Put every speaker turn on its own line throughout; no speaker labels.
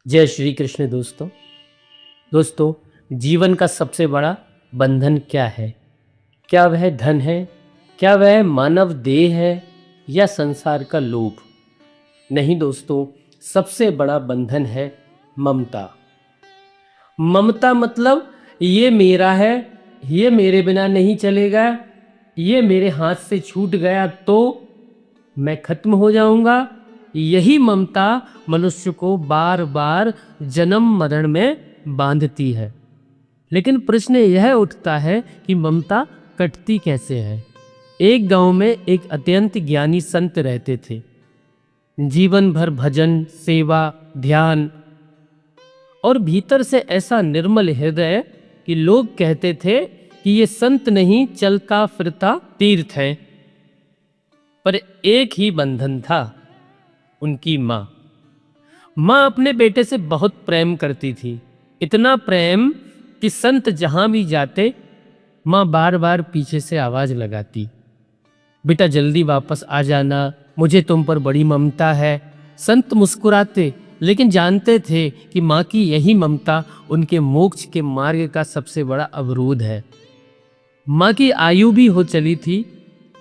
जय श्री कृष्ण दोस्तों जीवन का सबसे बड़ा बंधन क्या है? क्या वह धन है? क्या वह मानव देह है या संसार का लोभ? नहीं दोस्तों, सबसे बड़ा बंधन है ममता। ममता मतलब ये मेरा है, ये मेरे बिना नहीं चलेगा, ये मेरे हाथ से छूट गया तो मैं खत्म हो जाऊंगा। यही ममता मनुष्य को बार बार जन्म मरण में बांधती है। लेकिन प्रश्न यह उठता है कि ममता कटती कैसे है? एक गांव में एक अत्यंत ज्ञानी संत रहते थे। जीवन भर भजन, सेवा, ध्यान और भीतर से ऐसा निर्मल हृदय कि लोग कहते थे कि ये संत नहीं, चलता फिरता तीर्थ है। पर एक ही बंधन था, उनकी माँ। माँ अपने बेटे से बहुत प्रेम करती थी, इतना प्रेम कि संत जहां भी जाते माँ बार बार पीछे से आवाज लगाती, बेटा जल्दी वापस आ जाना, मुझे तुम पर बड़ी ममता है। संत मुस्कुराते, लेकिन जानते थे कि माँ की यही ममता उनके मोक्ष के मार्ग का सबसे बड़ा अवरोध है। माँ की आयु भी हो चली थी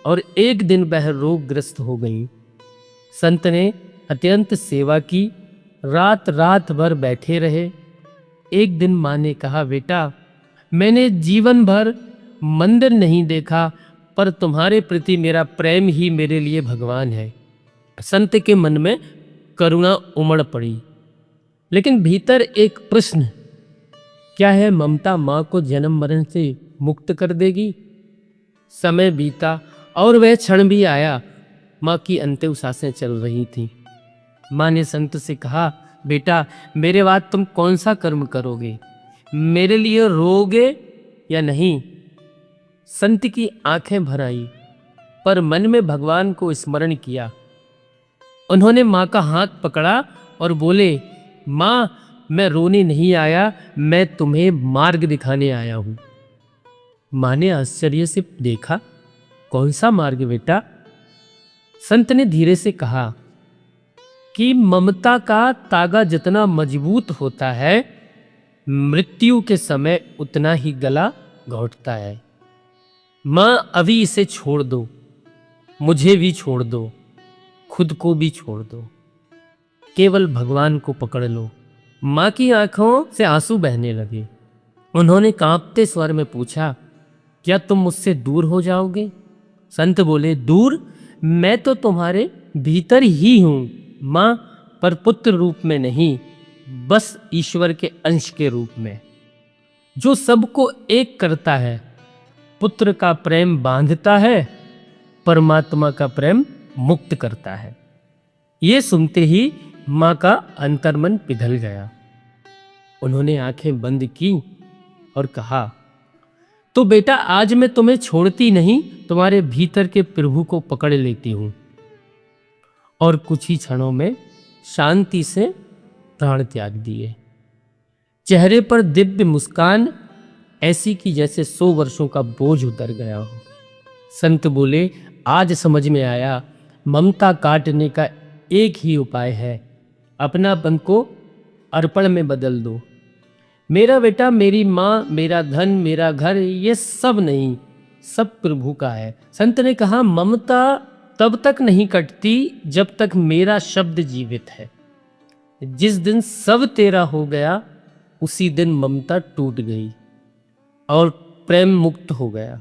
और एक दिन वह रोगग्रस्त हो गई। संत ने अत्यंत सेवा की, रात रात भर बैठे रहे। एक दिन माँ ने कहा, बेटा मैंने जीवन भर मंदिर नहीं देखा, पर तुम्हारे प्रति मेरा प्रेम ही मेरे लिए भगवान है। संत के मन में करुणा उमड़ पड़ी, लेकिन भीतर एक प्रश्न, क्या है ममता माँ को जन्म मरण से मुक्त कर देगी? समय बीता और वह क्षण भी आया। माँ की अंतिम सांसें चल रही थीं। माँ ने संत से कहा, बेटा मेरे बाद तुम कौन सा कर्म करोगे? मेरे लिए रोगे या नहीं? संत की आंखें भर आई, पर मन में भगवान को स्मरण किया। उन्होंने माँ का हाथ पकड़ा और बोले, माँ मैं रोने नहीं आया, मैं तुम्हें मार्ग दिखाने आया हूं। माँ ने आश्चर्य से देखा, कौन सा मार्ग बेटा? संत ने धीरे से कहा कि ममता का तागा जितना मजबूत होता है, मृत्यु के समय उतना ही गला घोंटता है। माँ अभी इसे छोड़ दो, मुझे भी छोड़ दो, खुद को भी छोड़ दो, केवल भगवान को पकड़ लो। माँ की आंखों से आंसू बहने लगे। उन्होंने कांपते स्वर में पूछा, क्या तुम मुझसे दूर हो जाओगे? संत बोले, दूर? मैं तो तुम्हारे भीतर ही हूं माँ, पर पुत्र रूप में नहीं, बस ईश्वर के अंश के रूप में। जो सबको एक करता है, पुत्र का प्रेम बांधता है, परमात्मा का प्रेम मुक्त करता है। ये सुनते ही माँ का अंतर्मन पिघल गया। उन्होंने आंखें बंद की और कहा, तो बेटा आज मैं तुम्हें छोड़ती नहीं, तुम्हारे भीतर के प्रभु को पकड़ लेती हूं। और कुछ ही क्षणों में शांति से प्राण त्याग दिए। चेहरे पर दिव्य मुस्कान, ऐसी कि जैसे 100 वर्षों का बोझ उतर गया हो। संत बोले, आज समझ में आया, ममता काटने का एक ही उपाय है, अपनापन को अर्पण में बदल दो। मेरा बेटा, मेरी माँ, मेरा धन, मेरा घर, ये सब नहीं, सब प्रभु का है। संत ने कहा, ममता तब तक नहीं कटती जब तक मेरा शब्द जीवित है। जिस दिन सब तेरा हो गया, उसी दिन ममता टूट गई और प्रेम मुक्त हो गया।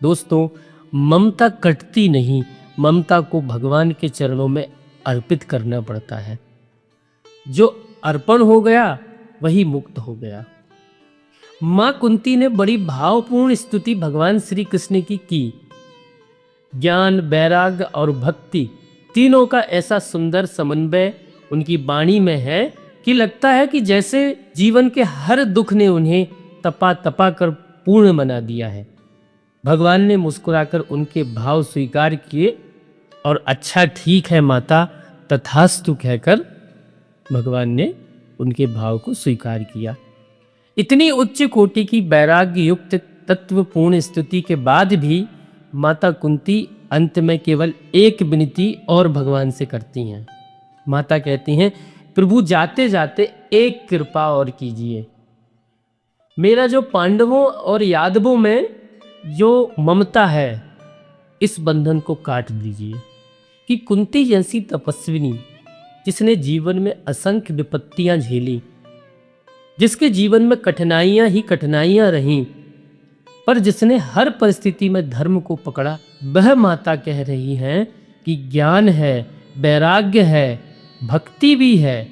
दोस्तों, ममता कटती नहीं, ममता को भगवान के चरणों में अर्पित करना पड़ता है। जो अर्पण हो गया वही मुक्त हो गया। मां कुंती ने बड़ी भावपूर्ण स्तुति भगवान श्री कृष्ण की। ज्ञान, वैराग्य और भक्ति तीनों का ऐसा सुंदर समन्वय उनकी वाणी में है कि लगता है कि जैसे जीवन के हर दुख ने उन्हें तपा तपा कर पूर्ण बना दिया है। भगवान ने मुस्कुराकर उनके भाव स्वीकार किए और अच्छा ठीक है माता, तथास्तु कहकर भगवान ने उनके भाव को स्वीकार किया। इतनी उच्च कोटि की वैराग्य युक्त तत्वपूर्ण स्तुति के बाद भी माता कुंती अंत में केवल एक विनती और भगवान से करती हैं। माता कहती हैं, प्रभु जाते जाते एक कृपा और कीजिए, मेरा जो पांडवों और यादवों में जो ममता है इस बंधन को काट दीजिए। कि कुंती जैसी तपस्विनी जिसने जीवन में असंख्य विपत्तियां झेली, जिसके जीवन में कठिनाइयां ही कठिनाइयां रहीं, पर जिसने हर परिस्थिति में धर्म को पकड़ा, वह माता कह रही हैं कि ज्ञान है, वैराग्य है, भक्ति भी है,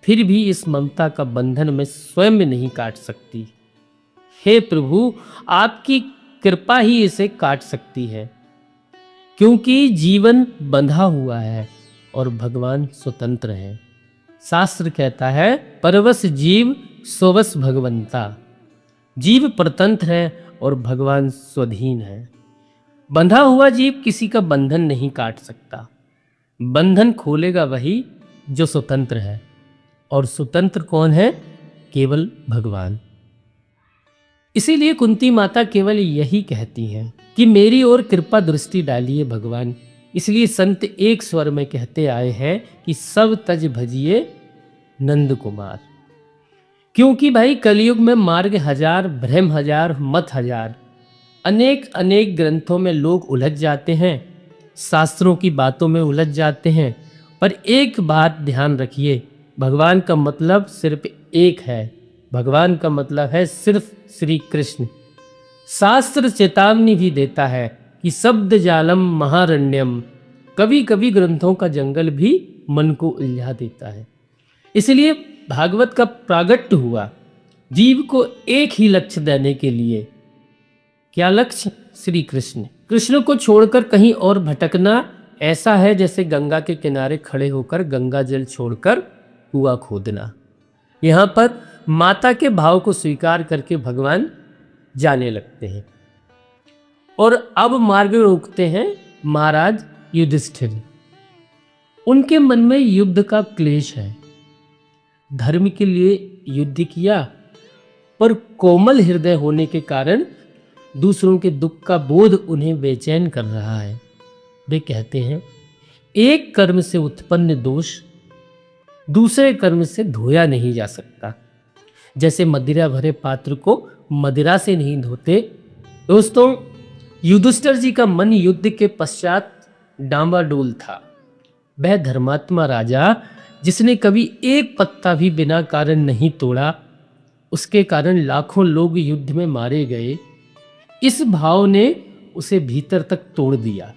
फिर भी इस ममता का बंधन मैं स्वयं नहीं काट सकती। हे प्रभु, आपकी कृपा ही इसे काट सकती है, क्योंकि जीवन बंधा हुआ है और भगवान स्वतंत्र है। शास्त्र कहता है, परवश जीव सोवस भगवंता। जीव परतंत्र है और भगवान स्वाधीन है। बंधा हुआ जीव किसी का बंधन नहीं काट सकता। बंधन खोलेगा वही जो स्वतंत्र है, और स्वतंत्र कौन है? केवल भगवान। इसीलिए कुंती माता केवल यही कहती हैं कि मेरी ओर कृपा दृष्टि डालिए भगवान। इसलिए संत एक स्वर में कहते आए हैं कि सब तज भजिए नंद कुमार। क्योंकि भाई कलयुग में मार्ग हजार, भ्रम हजार, मत हजार, अनेक अनेक ग्रंथों में लोग उलझ जाते हैं, शास्त्रों की बातों में उलझ जाते हैं। पर एक बात ध्यान रखिए, भगवान का मतलब सिर्फ एक है। भगवान का मतलब है सिर्फ श्री कृष्ण। शास्त्र चेतावनी भी देता है कि शब्द जालम महारण्यम, कभी कभी ग्रंथों का जंगल भी मन को उलझा देता है। इसलिए भागवत का प्रागट्य हुआ जीव को एक ही लक्ष्य देने के लिए। क्या लक्ष्य? श्री कृष्ण। कृष्ण को छोड़कर कहीं और भटकना ऐसा है जैसे गंगा के किनारे खड़े होकर गंगा जल छोड़कर कुआं खोदना। यहाँ पर माता के भाव को स्वीकार करके भगवान जाने लगते हैं और अब मार्ग रोकते हैं महाराज युधिष्ठिर। उनके मन में युद्ध का क्लेश है। धर्म के लिए युद्ध किया, पर कोमल हृदय होने के कारण दूसरों के दुख का बोध उन्हें बेचैन कर रहा है। वे कहते हैं, एक कर्म से उत्पन्न दोष दूसरे कर्म से धोया नहीं जा सकता। जैसे मदिरा भरे पात्र को मदिरा से नहीं धोते। दोस्तों, युधिष्ठिर जी का मन युद्ध के पश्चात डांवाडोल था। वह धर्मात्मा राजा जिसने कभी एक पत्ता भी बिना कारण नहीं तोड़ा, उसके कारण लाखों लोग युद्ध में मारे गए, इस भाव ने उसे भीतर तक तोड़ दिया।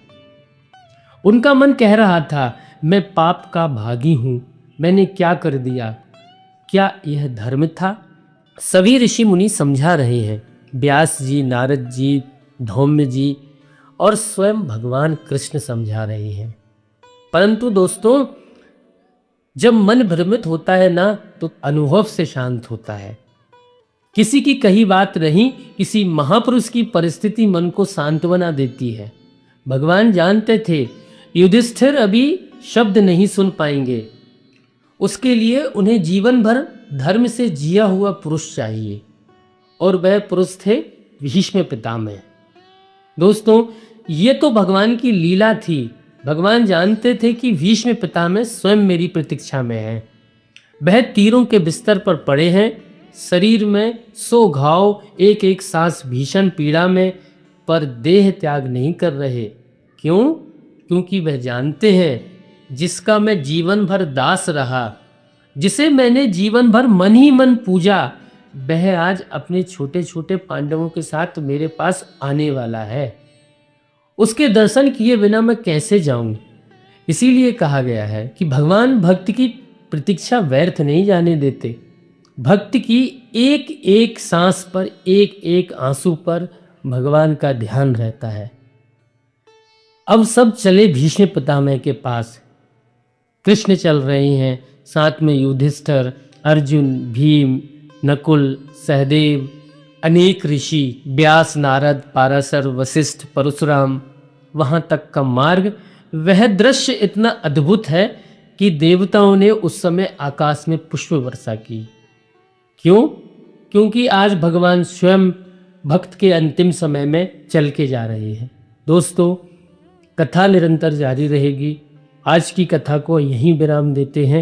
उनका मन कह रहा था, मैं पाप का भागी हूं, मैंने क्या कर दिया? क्या यह धर्म था? सभी ऋषि मुनि समझा रहे हैं, व्यास जी, नारद जी, धौम्य जी और स्वयं भगवान कृष्ण समझा रहे हैं। परंतु दोस्तों, जब मन भ्रमित होता है ना, तो अनुभव से शांत होता है। किसी की कही बात नहीं, किसी महापुरुष की परिस्थिति मन को सांत्वना देती है। भगवान जानते थे युधिष्ठिर अभी शब्द नहीं सुन पाएंगे, उसके लिए उन्हें जीवन भर धर्म से जिया हुआ पुरुष चाहिए, और वह पुरुष थे भीष्म पितामह। दोस्तों, ये तो भगवान की लीला थी। भगवान जानते थे कि भीष्म पितामह स्वयं मेरी प्रतीक्षा में है। वह तीरों के बिस्तर पर पड़े हैं, शरीर में 100 घाव, एक एक सांस भीषण पीड़ा में, पर देह त्याग नहीं कर रहे। क्यों? क्योंकि वह जानते हैं जिसका मैं जीवन भर दास रहा, जिसे मैंने जीवन भर मन ही मन पूजा, वह आज अपने छोटे छोटे पांडवों के साथ मेरे पास आने वाला है। उसके दर्शन किए बिना मैं कैसे जाऊं? इसीलिए कहा गया है कि भगवान भक्त की प्रतीक्षा व्यर्थ नहीं जाने देते। भक्त की एक एक सांस पर, एक एक आंसू पर भगवान का ध्यान रहता है। अब सब चले भीष्म पितामह के पास। कृष्ण चल रहे हैं, साथ में युधिष्ठिर, अर्जुन, भीम, नकुल, सहदेव, अनेक ऋषि, व्यास, नारद, पाराशर, वशिष्ठ, परशुराम। वहां तक का मार्ग, वह दृश्य इतना अद्भुत है कि देवताओं ने उस समय आकाश में पुष्प वर्षा की। क्यों? क्योंकि आज भगवान स्वयं भक्त के अंतिम समय में चल के जा रहे हैं। दोस्तों, कथा निरंतर जारी रहेगी। आज की कथा को यहीं विराम देते हैं।